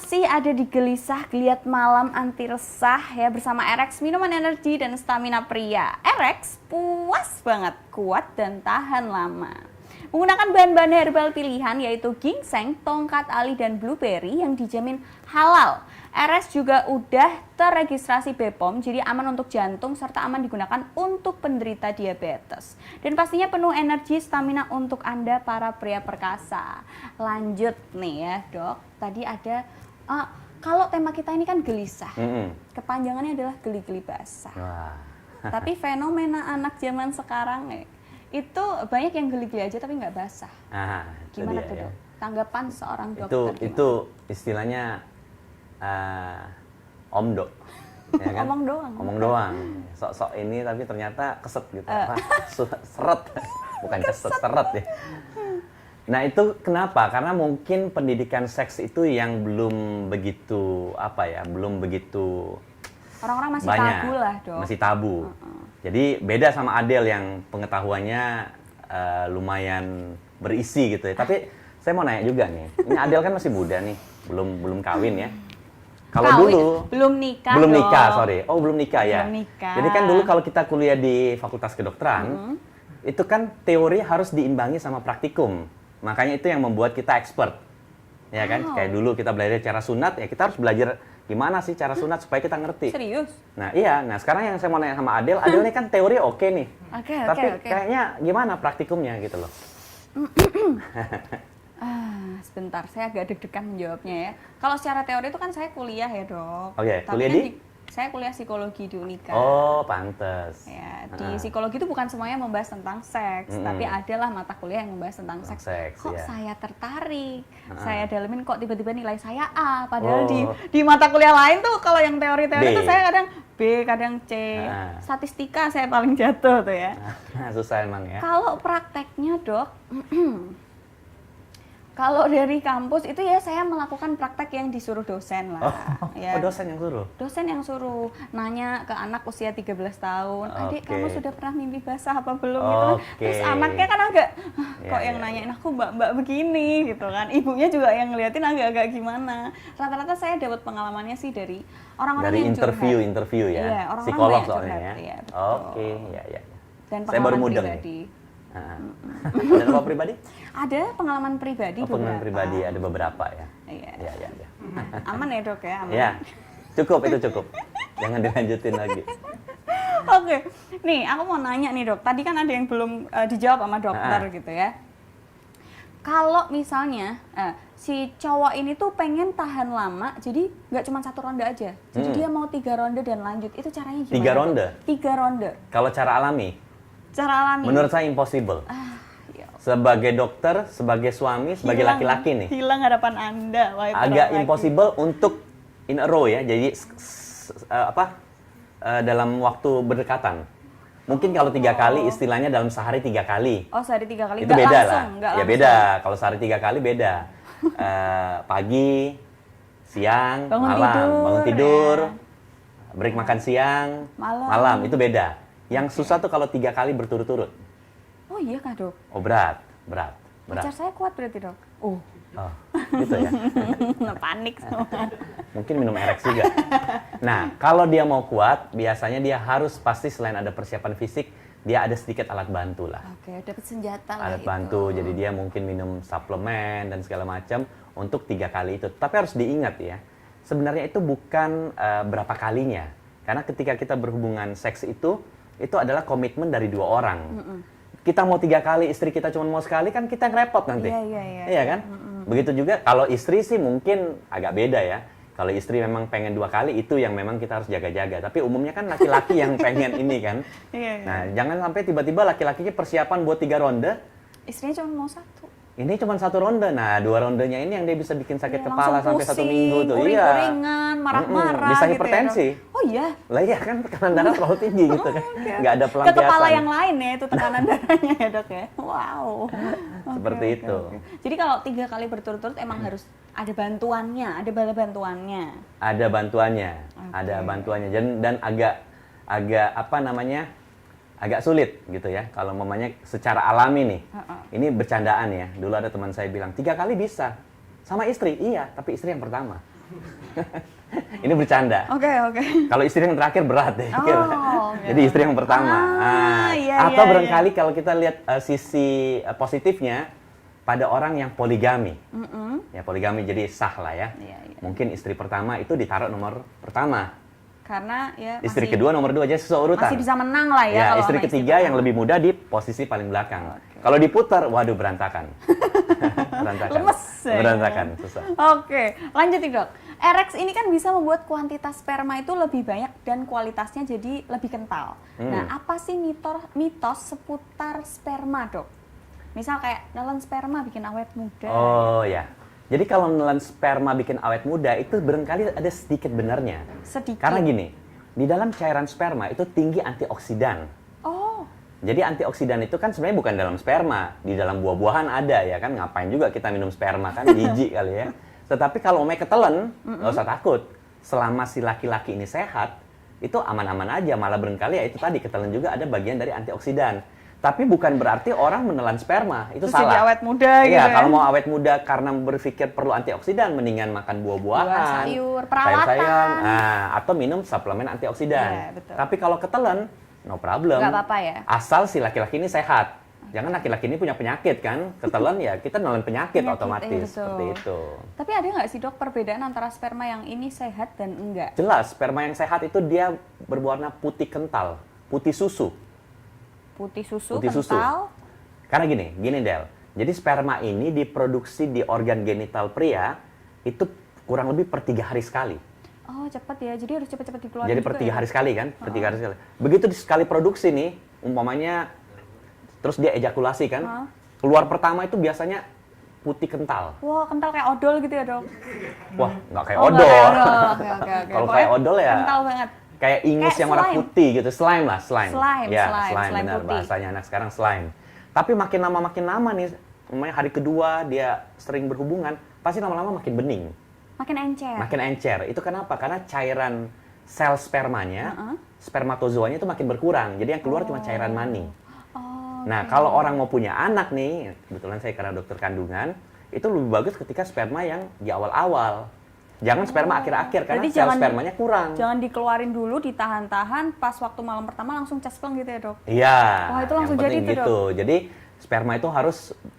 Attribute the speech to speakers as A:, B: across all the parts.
A: Masih ada di Gelisah Geliat Malam Anti Resah ya bersama RX Minuman Energi dan Stamina Pria. RX puas banget, kuat dan tahan lama. Menggunakan bahan-bahan herbal pilihan yaitu ginseng, tongkat ali, dan blueberry yang dijamin halal. RX juga udah terregistrasi BPOM, jadi aman untuk jantung serta aman digunakan untuk penderita diabetes. Dan pastinya penuh energi stamina untuk Anda para pria perkasa. Lanjut nih ya dok, tadi ada, kalau tema kita ini kan gelisah, kepanjangannya adalah geli-geli basah. Tapi fenomena anak zaman sekarang itu banyak yang geli-geli aja tapi nggak basah. Gimana tuh dok? Tanggapan seorang dokter
B: itu istilahnya omdo, ya kan? Omong doang. Sok-sok ini tapi ternyata keset gitu, seret, bukan keset, seret ya. Nah itu kenapa? Karena mungkin pendidikan seks itu yang belum begitu belum begitu
A: orang-orang masih
B: banyak,
A: tabu lah dok.
B: masih tabu. Jadi beda sama Adele yang pengetahuannya lumayan berisi gitu ya. Tapi saya mau nanya juga nih, ini Adele kan masih muda nih, belum kawin ya. Kalau dulu
A: belum nikah,
B: belum nikah ya.
A: Belum nikah.
B: Jadi kan dulu kalau kita kuliah di Fakultas Kedokteran, itu kan teori harus diimbangi sama praktikum. Makanya itu yang membuat kita expert. Ya kan? Kayak dulu kita belajar cara sunat, ya kita harus belajar gimana sih cara sunat supaya kita ngerti.
A: Serius?
B: Nah, iya. Nah, sekarang yang saya mau nanya sama Adele ini kan teori oke nih. Tapi kayaknya gimana praktikumnya gitu loh.
A: Sebentar, saya agak deg-degan menjawabnya ya. Kalau secara teori itu kan saya kuliah ya dok.
B: Oke,
A: tapi
B: kuliah
A: kan
B: di?
A: Saya kuliah psikologi di Unika.
B: Oh, pantes.
A: Ya, di psikologi itu bukan semuanya membahas tentang seks, tapi adalah mata kuliah yang membahas tentang seks. Kok saya tertarik, saya dalemin kok tiba-tiba nilai saya A, padahal di mata kuliah lain tuh kalau yang teori-teori itu saya kadang B, kadang C. Statistika saya paling jatuh tuh ya.
B: Susah emang ya.
A: Kalau prakteknya dok, kalau dari kampus itu ya saya melakukan praktek yang disuruh dosen lah.
B: Dosen yang suruh?
A: Dosen yang suruh, nanya ke anak usia 13 tahun, adik kamu sudah pernah mimpi basah apa belum gitu kan. Terus anaknya kan agak, kok yang nanyain aku mbak begini gitu kan. Ibunya juga yang ngeliatin agak-agak gimana. Rata-rata saya dapat pengalamannya sih dari orang-orang yang
B: interview ya,
A: iya,
B: psikolog soalnya ya.
A: Iya,
B: ya.
A: Dan
B: saya baru mudeng
A: pribadi.
B: Ada apa pribadi?
A: Ada pengalaman pribadi
B: pengalaman pribadi ada beberapa ya.
A: Iya. Aman ya dok ya? Aman.
B: Ya, cukup. Jangan dilanjutin lagi.
A: Oke, nih aku mau nanya nih dok. Tadi kan ada yang belum dijawab sama dokter gitu ya. Kalau misalnya si cowok ini tuh pengen tahan lama, jadi nggak cuma 1 ronde aja. Jadi dia mau 3 ronde dan lanjut. Itu caranya gimana?
B: 3 ronde?
A: 3 ronde.
B: Kalau cara alami?
A: Cara alami?
B: Menurut saya impossible. Sebagai dokter, sebagai suami, sebagai laki-laki nih.
A: Hilang harapan Anda.
B: Agak impossible untuk in a row ya. Jadi dalam waktu berdekatan. Mungkin kalau 3 kali istilahnya dalam sehari 3 kali.
A: Oh, sehari 3 kali.
B: Itu beda lah.
A: Ya
B: beda. Kalau sehari 3 kali beda. Pagi, siang, bangun tidur, break makan siang, malam itu beda. Yang susah tuh kalau 3 kali berturut-turut.
A: Oh iya kah dok?
B: Oh berat.
A: Pacar saya kuat berarti dok?
B: Oh gitu ya.
A: Panik semua.
B: Mungkin minum RX juga. Nah kalau dia mau kuat, biasanya dia harus pasti selain ada persiapan fisik, dia ada sedikit alat bantu lah.
A: Oke, dapat senjata lah.
B: Alat bantu, jadi dia mungkin minum suplemen dan segala macam untuk 3 kali itu. Tapi harus diingat ya, sebenarnya itu bukan berapa kalinya. Karena ketika kita berhubungan seks itu adalah komitmen dari 2 orang. Kita mau 3 kali, istri kita cuma mau sekali, kan kita ngerepot nanti. Iya kan? Begitu juga kalau istri sih mungkin agak beda ya. Kalau istri memang pengen 2 kali, itu yang memang kita harus jaga-jaga. Tapi umumnya kan laki-laki yang pengen ini kan. Nah, jangan sampai tiba-tiba laki-lakinya persiapan buat 3 ronde.
A: Istrinya cuma mau 1.
B: Ini cuma 1 ronde. Nah, 2 rondenya ini yang dia bisa bikin sakit kepala sampai 1 minggu tuh.
A: Uring-uringan, marah-marah.
B: Bisa hipertensi.
A: Gitu ya, oh iya?
B: Lah iya kan, tekanan darah terlalu tinggi gitu kan. Nggak ada pelampiasan.
A: Ke kepala yang lain ya itu tekanan darahnya ya dok ya. Wow.
B: Seperti itu.
A: Jadi kalau 3 kali berturut-turut emang harus ada bantuannya, ada bala bantuannya.
B: Ada bantuannya. Dan agak agak sulit gitu ya. Kalau mamanya secara alami nih. Ini bercandaan ya. Dulu ada teman saya bilang 3 kali bisa. Sama istri, iya, tapi istri yang pertama. Ini bercanda.
A: Oke.
B: Kalau istri yang terakhir berat deh.
A: Oke.
B: Jadi istri yang pertama.
A: Iya,
B: atau
A: iya,
B: barangkali kalau kita lihat sisi positifnya pada orang yang poligami. Ya poligami jadi sah lah ya.
A: Iya.
B: Mungkin istri pertama itu ditaruh nomor pertama.
A: Karena ya
B: Istri
A: masih,
B: kedua nomor 2 aja sesuai urutan.
A: masih bisa menang lah ya.
B: Ya,
A: kalau
B: istri
A: sama
B: ketiga yang
A: pertama.
B: lebih muda di posisi paling belakang. Kalau diputar, waduh berantakan. Berantakan.
A: Lemes ya.
B: Berantakan, susah.
A: Oke, lanjut nih dok. Erex ini kan bisa membuat kuantitas sperma itu lebih banyak dan kualitasnya jadi lebih kental. Nah, apa sih mitos seputar sperma dok? Misal kayak nelen sperma bikin awet muda.
B: Oh ya. Jadi kalau menelan sperma bikin awet muda itu barangkali ada sedikit benarnya.
A: Sedikit.
B: Karena gini, di dalam cairan sperma itu tinggi antioksidan.
A: Oh,
B: Jadi antioksidan itu kan sebenarnya bukan dalam sperma, di dalam buah-buahan ada ya kan, ngapain juga kita minum sperma kan, jijik kali ya. Tetapi kalau omnya ketelen, nggak usah takut. Selama si laki-laki ini sehat, itu aman-aman aja, malah barangkali ya itu tadi ketelen juga ada bagian dari antioksidan. Tapi bukan berarti orang menelan sperma, itu
A: terus
B: salah.
A: jadi awet muda gitu
B: Iya,
A: ya.
B: kalau mau awet muda karena berpikir perlu antioksidan, mendingan makan buah-buahan,
A: Buah, sayur, perawatan.
B: sayur-sayuran, atau minum suplemen antioksidan.
A: Iya, betul.
B: Tapi kalau ketelen, no problem.
A: Nggak apa-apa ya?
B: Asal si laki-laki ini sehat. Jangan laki-laki ini punya penyakit kan, ketelen ya kita nelen penyakit
A: Penyakit,
B: otomatis,
A: betul.
B: seperti itu.
A: Tapi ada nggak sih dok perbedaan antara sperma yang ini sehat dan enggak?
B: Jelas, sperma yang sehat itu dia berwarna putih kental, putih susu.
A: Putih susu,
B: Putih susu.
A: kental.
B: Karena gini Del. Jadi sperma ini diproduksi di organ genital pria itu kurang lebih per 3 hari sekali.
A: Oh cepat ya, jadi harus cepat-cepat dikeluarin.
B: Jadi
A: juga
B: per 3
A: ya?
B: hari sekali kan, per 3 hari sekali. Begitu sekali produksi nih, umpamanya terus dia ejakulasi kan, keluar pertama itu biasanya putih kental.
A: Wah kental kayak odol gitu ya dok?
B: Wah, nggak kayak
A: Oh, nggak
B: odol.
A: kayak odol. Oke.
B: Kalau
A: Pokoknya
B: kayak odol ya
A: kental banget.
B: kayak ingus
A: Kayak
B: yang warna
A: slime.
B: putih gitu, slime lah, slime.
A: Slime,
B: Ya,
A: slime
B: benar
A: putih.
B: bahasanya anak sekarang slime. Tapi makin lama nih, umpamanya hari kedua dia sering berhubungan, pasti lama-lama makin bening,
A: Makin encer.
B: makin encer. Itu kenapa? Karena cairan sel spermanya, spermatozoanya itu makin berkurang. Jadi yang keluar cuma cairan mani.
A: Oh,
B: Nah, kalau orang mau punya anak nih, kebetulan saya karena dokter kandungan, itu lebih bagus ketika sperma yang di awal-awal. Jangan sperma akhir-akhir karena
A: Berarti
B: sel
A: jangan-
B: spermanya kurang.
A: jangan dikeluarin dulu, ditahan-tahan, pas waktu malam pertama langsung cespleng gitu ya dok?
B: Iya.
A: Wah, itu langsung
B: yang
A: jadi
B: penting
A: tuh,
B: gitu. Jadi sperma itu harus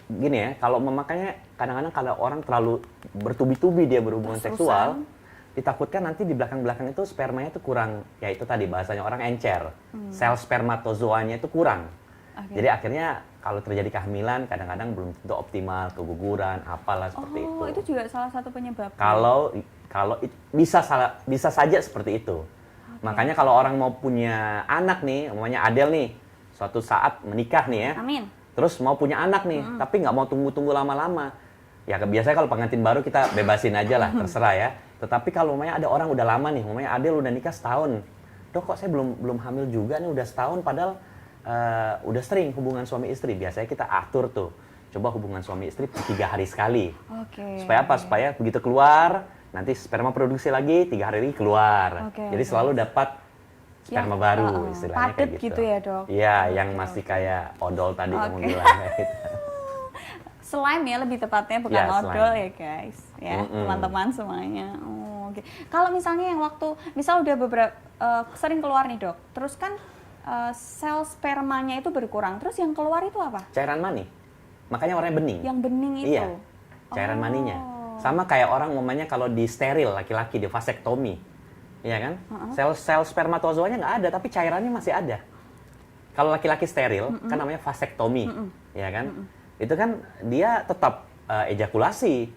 B: gini ya, kalau memakainya kadang-kadang kalau orang terlalu bertubi-tubi dia berhubungan
A: Terus-terusan.
B: seksual, ditakutkan nanti di belakang-belakang itu spermanya itu kurang, ya itu tadi bahasanya orang encer. Sel spermatozoanya itu kurang.
A: Oke.
B: Jadi akhirnya kalau terjadi kehamilan kadang-kadang belum tentu optimal, keguguran, apalah seperti
A: Oh, itu juga salah satu penyebab.
B: kalau bisa saja seperti itu. Makanya kalau orang mau punya anak nih, umpamanya Adele nih, suatu saat menikah nih ya,
A: Amin.
B: terus mau punya anak nih, tapi nggak mau tunggu-tunggu lama-lama. Ya biasanya kalau pengantin baru kita bebasin aja lah, terserah ya. Tetapi kalau umpamanya ada orang udah lama nih, umpamanya Adele udah nikah setahun, dok kok saya belum hamil juga nih udah setahun, padahal udah sering hubungan suami istri. Biasanya kita atur tuh, coba hubungan suami istri 3 hari sekali.
A: Oke.
B: Supaya apa? Supaya begitu keluar, nanti sperma produksi lagi, 3 hari lagi keluar.
A: Oke,
B: Jadi selalu dapat sperma
A: Yang,
B: baru, istilahnya
A: padat
B: kayak gitu.
A: gitu ya, Dok?
B: Iya, yang masih kayak odol tadi kamu
A: Oke.
B: bilang kayak gitu.
A: Slime ya lebih tepatnya, bukan
B: Ya,
A: odol
B: slime.
A: ya guys. Ya, teman-teman semuanya. Oh, oke. Kalau misalnya yang waktu, misal udah beberapa, sering keluar nih dok, terus kan sel spermanya itu berkurang, terus yang keluar itu apa?
B: Cairan mani. Makanya warnanya bening.
A: Yang bening itu?
B: Iya, cairan
A: Oh.
B: maninya. Sama kayak orang umumnya kalau di steril laki-laki di vasektomi, iya kan? Sel-sel spermatozoanya nggak ada, tapi cairannya masih ada. Kalau laki-laki steril kan namanya vasektomi, ya kan? Itu kan dia tetap ejakulasi,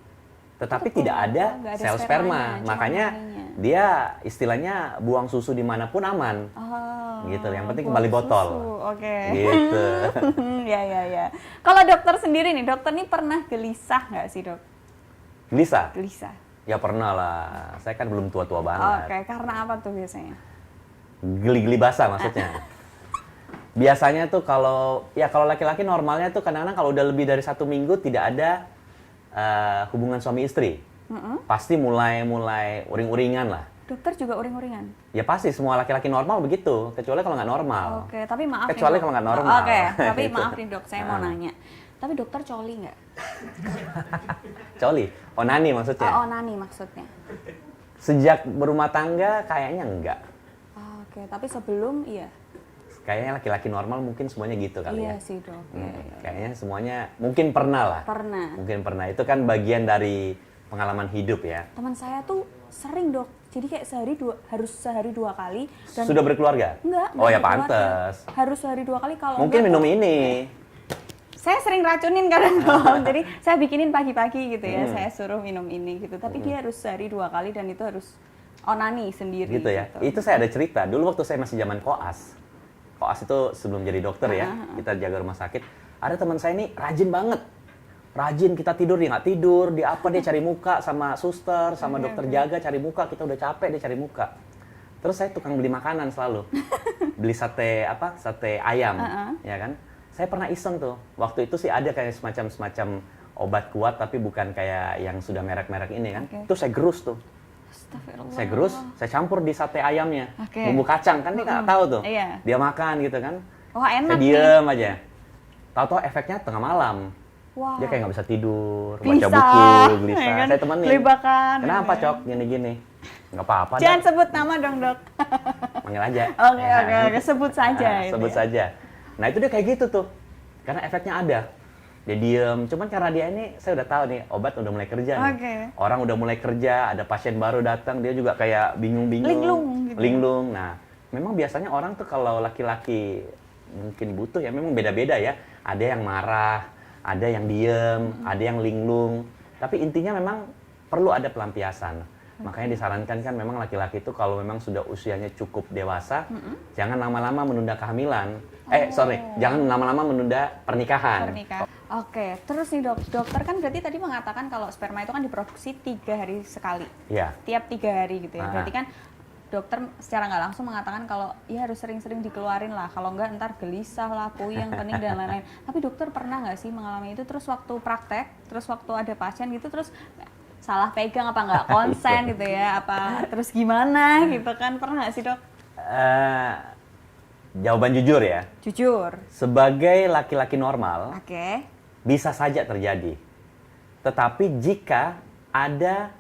B: tetapi
A: Tetap
B: tidak
A: keluar,
B: ada
A: nggak ada
B: sel
A: spermanya,
B: sperma.
A: cuma
B: Makanya
A: maninya.
B: dia istilahnya buang susu dimanapun aman,
A: Oh,
B: gitu. Yang penting
A: buang
B: kembali botol,
A: susu. Oke.
B: gitu.
A: Ya. Kalau dokter sendiri nih, dokter nih pernah gelisah nggak sih dok?
B: Gelisah?
A: Gelisah.
B: Ya pernah lah. Saya kan belum tua-tua banget.
A: Oke, karena apa tuh biasanya?
B: Geli-geli basah maksudnya. Biasanya tuh kalau laki-laki normalnya tuh kadang-kadang kalau udah lebih dari 1 minggu tidak ada hubungan suami istri, pasti mulai uring-uringan lah.
A: Dokter juga uring-uringan?
B: Ya pasti semua laki-laki normal begitu, kecuali kalau nggak normal.
A: Oke, tapi maaf
B: Kecuali
A: nih, Dok.
B: kalau nggak normal.
A: Oke, tapi
B: Gitu.
A: maaf nih dok, saya mau nanya. Tapi dokter coli nggak?
B: Coli, onani maksudnya.
A: Oh, onani maksudnya.
B: Sejak berumah tangga kayaknya enggak.
A: Oke, tapi sebelum iya.
B: Kayaknya laki-laki normal mungkin semuanya gitu kali
A: Iya
B: ya.
A: sih dok.
B: Kayaknya semuanya mungkin pernah lah.
A: Pernah.
B: Mungkin pernah. Itu kan bagian dari pengalaman hidup ya.
A: Teman saya tuh sering dok. Jadi kayak harus sehari 2 kali. Dan
B: Sudah berkeluarga?
A: Enggak.
B: Oh ya
A: berkeluarga.
B: pantes.
A: Harus sehari 2 kali kalau
B: Mungkin
A: enggak
B: minum
A: tuh-
B: ini.
A: Saya sering racunin kadang dok. Jadi saya bikinin pagi-pagi gitu ya. Saya suruh minum ini gitu. Tapi dia harus sehari 2 kali dan itu harus onani sendiri.
B: Gitu ya. Itu saya ada cerita. Dulu waktu saya masih zaman koas. Koas itu sebelum jadi dokter ya. Kita jaga rumah sakit. Ada teman saya ini rajin banget. Rajin, kita tidur dia nggak tidur, dia apa dia cari muka sama suster, sama dokter jaga cari muka, kita udah capek dia cari muka. Terus saya tukang beli makanan selalu, beli sate ayam, ya kan? Saya pernah iseng tuh, waktu itu sih ada kayak semacam obat kuat tapi bukan kayak yang sudah merek-merek ini kan? Itu saya gerus tuh,
A: Astagfirullah.
B: saya gerus, saya campur di sate ayamnya,
A: Oke.
B: bumbu kacang kan dia nggak tahu tuh,
A: Iya.
B: dia makan gitu kan?
A: Wah enak
B: Saya diem aja, tahu-tahu efeknya tengah malam.
A: Wah.
B: Dia kayak nggak bisa tidur, baca
A: Gelisah,
B: buku, gelisah.
A: ya kan?
B: Saya temenin.
A: Gelibakan,
B: Kenapa,
A: ya.
B: Cok? Gini-gini. Nggak apa-apa,
A: Jangan
B: Dok.
A: sebut nama dong dok.
B: Panggil aja.
A: Oke,
B: Ya.
A: oke, sebut saja.
B: Nah,
A: gitu
B: sebut
A: ya.
B: saja. Nah, itu dia kayak gitu tuh. Karena efeknya ada. Dia diem. Cuman karena dia ini, saya udah tahu nih, obat udah mulai kerja nih.
A: Oke.
B: Orang udah mulai kerja, ada pasien baru datang, dia juga kayak bingung-bingung.
A: Linglung gitu.
B: Linglung. Nah, memang biasanya orang tuh kalau laki-laki mungkin butuh ya, memang beda-beda ya. Ada yang marah, ada yang diem, ada yang linglung. Tapi intinya memang perlu ada pelampiasan. Makanya disarankan kan memang laki-laki itu kalau memang sudah usianya cukup dewasa, jangan lama-lama menunda kehamilan. Jangan lama-lama menunda pernikahan.
A: Pernikahan. Oke, terus nih dokter kan berarti tadi mengatakan kalau sperma itu kan diproduksi 3 hari sekali.
B: Ya,
A: Tiap 3 hari gitu ya.
B: Ah.
A: Berarti kan dokter secara nggak langsung mengatakan kalau ya harus sering-sering dikeluarin lah. Kalau nggak ntar gelisah lah, puyeng, pening dan lain-lain. Tapi dokter pernah nggak sih mengalami itu? Terus waktu praktek, terus waktu ada pasien gitu, terus salah pegang apa nggak konsen gitu ya? Apa terus gimana gitu kan? Pernah nggak sih dok?
B: jawaban jujur ya.
A: Jujur.
B: Sebagai laki-laki normal,
A: Oke.
B: bisa saja terjadi. Tetapi jika ada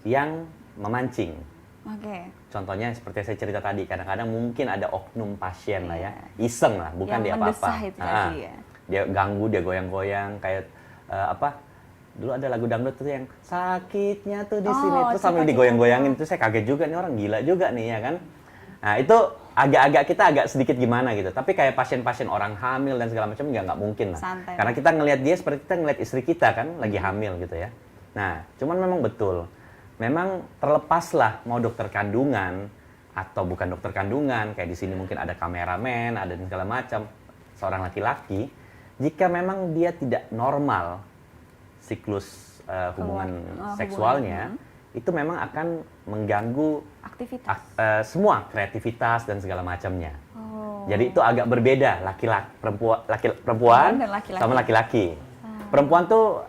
B: yang memancing,
A: Oke.
B: contohnya seperti saya cerita tadi, kadang-kadang mungkin ada oknum pasien lah ya, iseng lah, bukan
A: Yang
B: dia apa-apa.
A: mendesah itu tadi ya.
B: Dia ganggu, dia goyang-goyang, kayak dulu ada lagu dangdut tuh yang sakitnya tuh di sini,
A: Oh,
B: terus sambil
A: cita-cita.
B: digoyang-goyangin, itu saya kaget juga, nih orang gila juga nih ya kan. Nah itu kita agak sedikit gimana gitu, tapi kayak pasien-pasien orang hamil dan segala macam nggak mungkin lah.
A: Santai.
B: Karena kita ngelihat dia seperti kita ngelihat istri kita kan lagi hamil gitu ya. Nah, cuman memang betul. Memang terlepaslah mau dokter kandungan atau bukan dokter kandungan, kayak di sini mungkin ada kameramen, ada dan segala macam, seorang laki-laki, jika memang dia tidak normal siklus hubungan seksualnya, itu memang akan mengganggu
A: Aktivitas.
B: semua kreativitas dan segala macamnya.
A: Oh.
B: Jadi itu agak berbeda perempuan
A: dan laki-laki.
B: sama laki-laki. Perempuan tuh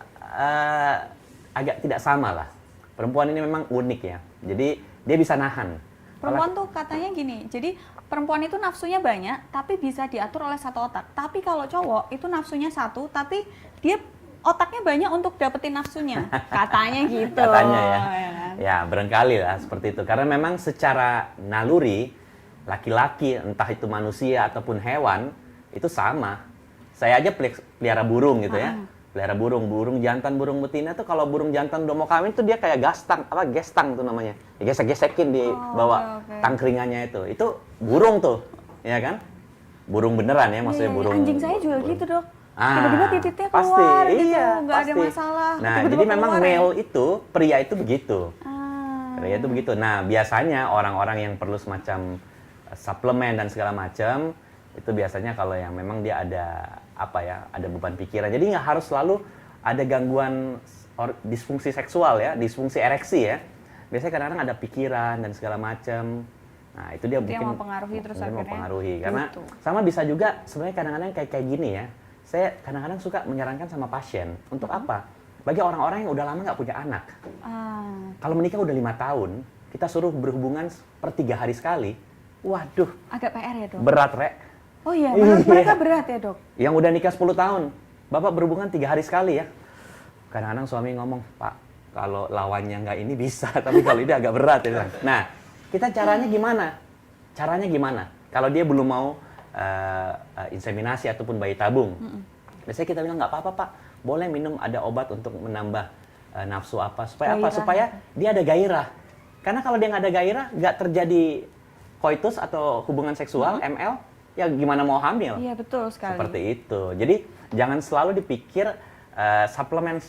B: agak tidak sama lah. Perempuan ini memang unik ya. Jadi dia bisa nahan.
A: Perempuan tuh katanya gini, jadi perempuan itu nafsunya banyak, tapi bisa diatur oleh satu otak. Tapi kalau cowok itu nafsunya satu, tapi dia otaknya banyak untuk dapetin nafsunya. Katanya gitu.
B: Katanya ya.
A: kan?
B: Ya, barangkali lah seperti itu. Karena memang secara naluri, laki-laki, entah itu manusia ataupun hewan, itu sama. Saya aja pelihara burung gitu ya. Pelihara burung jantan, burung betina tuh kalau burung jantan udah mau kawin tuh dia kayak gestang tuh namanya. Gesek-gesekin di bawah
A: oke.
B: tangkringannya itu. Itu burung tuh, ya kan? Burung beneran ya, maksudnya
A: Iya,
B: burung.
A: anjing saya juga gitu dok.
B: Ah,
A: Tiba-tiba titiknya
B: pasti,
A: keluar gitu,
B: iya,
A: nggak ada
B: pasti.
A: masalah.
B: Nah,
A: Tiba-tiba
B: jadi memang
A: keluar ya.
B: male itu, pria itu begitu.
A: Ah.
B: Pria itu begitu. Nah, biasanya orang-orang yang perlu semacam suplemen dan segala macam, itu biasanya kalau yang memang dia ada ada beban pikiran. Jadi nggak harus selalu ada gangguan disfungsi seksual ya, disfungsi ereksi ya. Biasanya kadang-kadang ada pikiran dan segala macam. Nah, itu dia
A: Itu
B: mungkin
A: yang mempengaruhi terus
B: mungkin
A: akhirnya
B: mempengaruhi. Karena
A: butuh.
B: sama bisa juga sebenarnya kadang-kadang kayak gini ya. Saya kadang-kadang suka menyarankan sama pasien untuk apa? Bagi orang-orang yang udah lama nggak punya anak.
A: Ah,
B: Kalau menikah udah 5 tahun, kita suruh berhubungan per 3 hari sekali. Waduh,
A: agak PR ya dok.
B: berat rek.
A: Oh iya,
B: Iya.
A: mereka berat ya dok.
B: Yang udah nikah 10 tahun, Bapak berhubungan 3 hari sekali ya. Kadang-kadang suami ngomong, Pak, kalau lawannya nggak ini bisa, tapi kalau ini agak berat. Ya bilang. Nah, kita caranya gimana? Caranya gimana? Kalau dia belum mau inseminasi ataupun bayi tabung, biasanya kita bilang nggak apa-apa Pak, boleh minum ada obat untuk menambah nafsu apa, supaya apa?
A: Gairah.
B: Supaya dia ada gairah. Karena kalau dia nggak ada gairah, nggak terjadi koitus atau hubungan seksual, ML, ya gimana mau hamil?
A: Iya, betul sekali.
B: Seperti itu. Jadi jangan selalu dipikir suplemen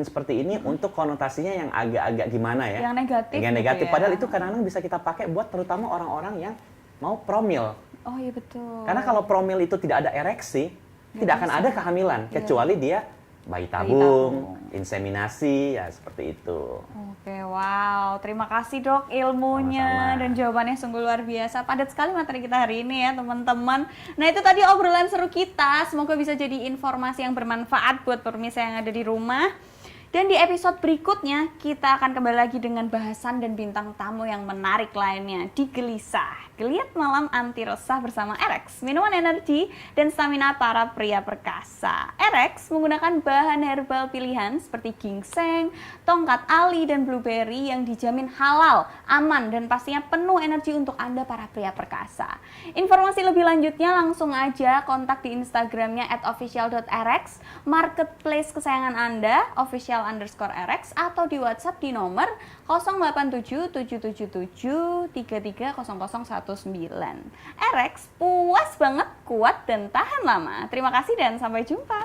B: seperti ini untuk konotasinya yang agak-agak gimana ya?
A: Yang negatif.
B: Yang
A: gitu
B: negatif.
A: ya.
B: Padahal itu kadang-kadang bisa kita pakai buat terutama orang-orang yang mau promil.
A: Oh iya betul.
B: Karena kalau promil itu tidak ada ereksi, tidak akan ada kehamilan kecuali dia bayi tabung, inseminasi, ya seperti itu.
A: Oke, wow. Terima kasih Dok ilmunya
B: Sama-sama.
A: dan jawabannya sungguh luar biasa. Padat sekali materi kita hari ini ya teman-teman. Nah itu tadi obrolan seru kita. Semoga bisa jadi informasi yang bermanfaat buat pemirsa yang ada di rumah. Dan di episode berikutnya kita akan kembali lagi dengan bahasan dan bintang tamu yang menarik lainnya di Gelisah. Geliat malam anti resah bersama Erex, minuman energi dan stamina para pria perkasa. Erex menggunakan bahan herbal pilihan seperti ginseng, tongkat ali, dan blueberry yang dijamin halal, aman, dan pastinya penuh energi untuk Anda para pria perkasa. Informasi lebih lanjutnya langsung aja kontak di Instagramnya @official.erex, marketplace kesayangan Anda, official_erex, atau di WhatsApp di nomor 087 777 33001. Erex puas banget, kuat dan tahan lama. Terima kasih dan sampai jumpa.